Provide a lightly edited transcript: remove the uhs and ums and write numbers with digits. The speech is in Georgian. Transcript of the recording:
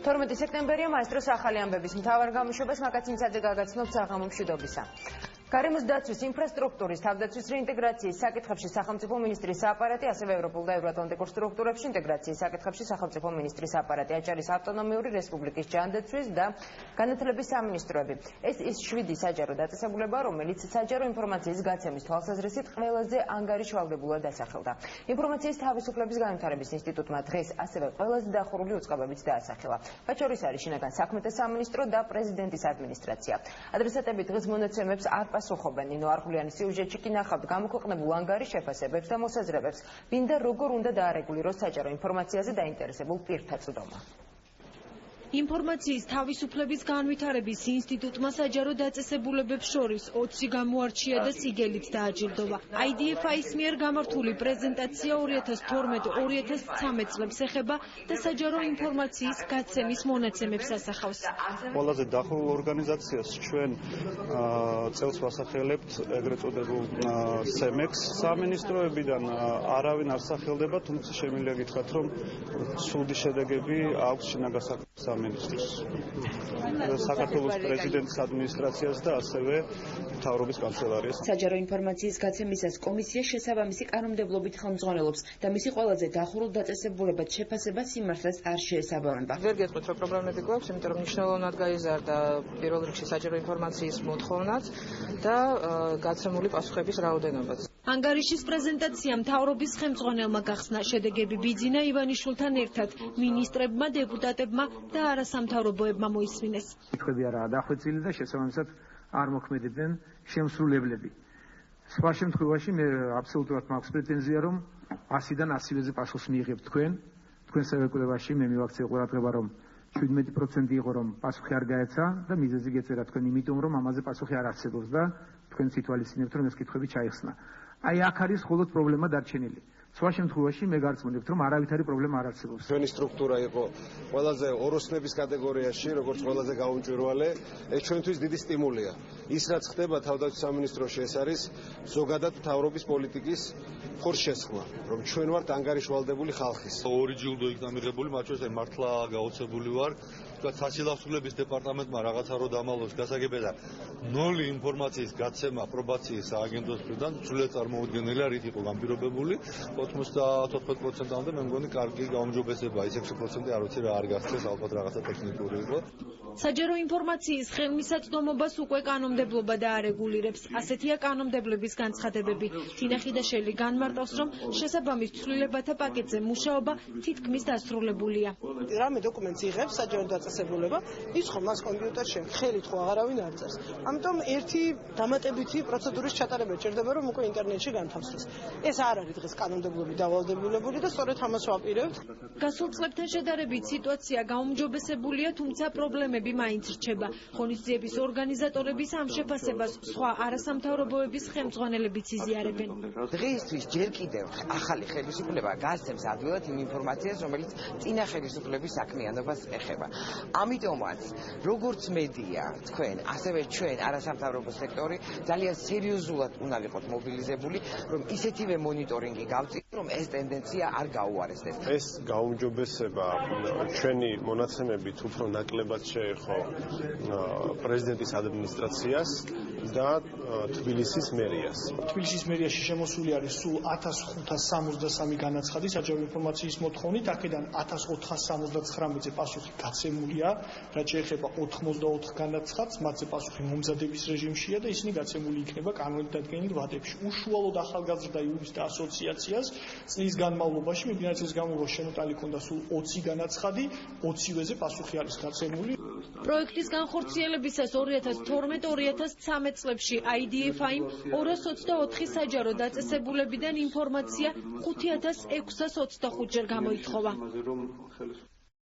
12 სექტემბერია მაესტროს ახალი ამბების მთავარ გამოშვებას მაკაცინცაძე გაგაცნობს საღამო მშვიდობისა. გარემოს დაცვის ინფრასტრუქტურის თავდაცვის რეინტეგრაციის საკითხებში სახელმწიფო მინისტრის აპარატი, ასევე ევროპულ და ევროატლანტიკურ სტრუქტურებში ინტეგრაციის საკითხებში სახელმწიფო მინისტრის აპარატი, აჭარის ავტონომიური რესპუბლიკის ჯანდაცვის და განათლების სამინისტროები. ეს ის 7 საჯარო დაწესებულება, რომელიც საჯარო ინფორმაციის გაცემის თვალსაზრისით ყველაზე ანგარიშვალდებულად დასახელდა. ინფორმაციის თავისუფლების განვითარების ინსტიტუტმა დღეს ასევე ყველაზე დახურული უწყებებით დაასახელა. მათ შორის არის შინაგან საქმეთა სამინისტრო და პრეზიდენტის ადმინისტრაცია. ადრესატები დღეს მონაცემებს არ პასუხობენ. ნინო არღულიანის სიუჟეტში კი ნახავთ გამოქვეყნებულ ანგარიშ შეფასებებს და მოსაზრებებს, ვინ და როგორ უნდა დაარეგულიროს საჯარო ინფორმაციაზე დაინტერესებულ პირთა წვდომა. ინფორმაციის თავისუფლების განვითარების ინსტიტუტმა საჯარო დაწესებულებებს შორის 20 გამოარჩია და სიგელით დააჯილდოვა. IDFI-ის მიერ გამართული პრეზენტაცია 2012-2013 წლებს ეხება და საჯარო ინფორმაციის გაცემის მონაცემებს ასახავს. ყველაზე დახურულ ორგანიზაციას ჩვენ წელს ვასახელებთ ეგრეთ წოდებულ SEMEX სამინისტროებიდან არავინ არ სახელდება, თუმცა შემიძლია გითხრათ, რომ სრული შედეგები აქვს შინაგან საქმეთა საქართველოს პრეზიდენტის ადმინისტრაციას და ასევე მთავრობის კანცელარიას. საჯარო ინფორმაციის გაცემისას კომისია შესაბამისი კანონმდებლობით ხელმძღვანელობს და მისი ყველაზე დახურულ დაწესებულებად შეფასება სიმართლეს არ შეესაბამება. ვერ გეტყვით, რომ პრობლემები გვაქვს, იმიტომ რომ მნიშვნელოვნად გაიზარდა პირველ რიგში საჯარო ინფორმაციის მოთხოვნაც და გაცემული პასუხების რაოდენობაც. ანგარიშის პრეზენტაცია მთავრობის ხელმძღვანელმა გახსნა. შედეგები ბიძინა ივანიშვილთან ერთად მინისტრებმა, დეპუტატებმა და არასამთავრობოებმა მოისმინეს. კითხვები არაა დახვეწილი და შესაბამისად არ მოქმედებენ შემსრულებლები. სხვა შემთხვევაში მე აბსოლუტურად მაქვს პრეტენზია, რომ 100-დან 100-ზე პასუხს მიიღებთ თქვენ. თქვენ სავეკულებაში მე მივაქცია ყურადღება, რომ 17% იყო, რომ პასუხი არ გაეცა და მიზეზი გეწერა თქვენ, იმიტომ რომ ამაზე პასუხი არ არსებობს და თქვენ სიტუაციისინებთ, რომ ეს კითხვები ჩაიხსნა. აი აქ არის მხოლოდ პრობლემა დარჩენილი. სხვა შემთხვევაში მე გარწმუნებთ, რომ არავითარი პრობლემა არ არსებობს. ჩვენი სტრუქტურა იყო ყველაზე ოროსნების კატეგორიაში, როგორც ყველაზე გაუმჭვირვალე, ეს ჩვენთვის დიდი სტიმულია. ის რაც ხდება თავდაცვის სამინისტროში, ეს არის ზოგადად მთავრობის პოლიტიკის ხორცშესხმა, რომ ჩვენ ვართ ანგარიშვალდებული ხალხის. ორი ჯილდო იქნა მიღებული, მათ შორის მართლა გაოცებული ვარ. თქვა სასილავსულების დეპარტამენტმა რაღაცა რო დამალოს გასაგებია 0 ინფორმაციის გაცემა პრობაციის სააგენტოს მხრიდან სრულიად წარმოუდგენელია, რით იყო განპირობებული. 94%-მდე მე მგონი კარგი გაუმჯობესებაა, ის 6% არ ვიცი რა არ გასცეს, ალბათ რაღაცა ტექნიკური იყო. საჯარო ინფორმაციის ხელმისაწვდომობას უკვე კანონმდებლობა დაარეგულირებს. ასეთია კანონმდებლობის განცხადებები. თინა ხიდაშელი განმარტავს, რომ შესაბამის ცვლილებათა პაკეტზე მუშაობა თითქმის დასრულებულია. რამე დოკუმენტს იღებს საჯარო დაწესებულება, ის ხომ მას კომპიუტერში ხელით ხო აღარავინ არ წერს. ამიტომ ერთი დამატებითი პროცედურის ჩატარება ჭირდება, რომ უკვე ინტერნეტში განთავსდეს. ეს არ არის დღეს კანონმდებლობით დავალდებულებული და სწორედ ამას ვაპირებთ. გასულ წლებთან შედარებით სიტუაცია გაუმჯობესებულია, თუმცა პრობლემები მაინც რჩება. ღონისძიების ორგანიზატორების ამ შეფასებას სხვა არასამთავრობოების ხელმძღვანელებიც იზიარებენ. დღეისთვის ჯერ კიდევ ახალი ხელისუფლება გასცემს ადვილად იმ ინფორმაციას, რომელიც წინა ხელისუფლების საქმიანობას ეხება. ამიტომაც, როგორც მედია, თქვენ, ასევე ჩვენ არასამთავრობო სექტორი ძალიან სერიოზულად უნდა ვიყოთ მობილიზებული, რომ ისეთივე მონიტორინგი გავწიოთ, რომ ეს ტენდენცია არ გაუარესდეს. ეს გაუმჯობესება ჩვენი მონაცემებით უფრო ნაკლებად შეეხო პრეზიდენტის ადმინისტრაციას და თბილისის მერიას. თბილისის მერიაში შემოსული არის სულ 1563 განაცხადი საჯარო ინფორმაციის მოთხოვნით, აქედან 1479-ზე პასუხი გაცემულია, რაც შეეხება 84 განაცხადს, მათზე პასუხი მომზადების რეჟიმშია და ისინი გაცემული იქნება კანონით დადგენილ ვადებში. უშუალოდ ახალგაზრდა იურისტთა ასოციაციას წლის განმავლობაში, მიმდინარე წლის განმავლობაში შემოტანილი ჰქონდა სულ 20 განაცხადი, 20-ზე პასუხი არის გაცემული. პროექტის განხორციელებისას 2012-2013 წლებში IDFI-მ 224 საჯარო დაწესებულებიდან ინფორმაცია 5625-ჯერ გამოითხოვა.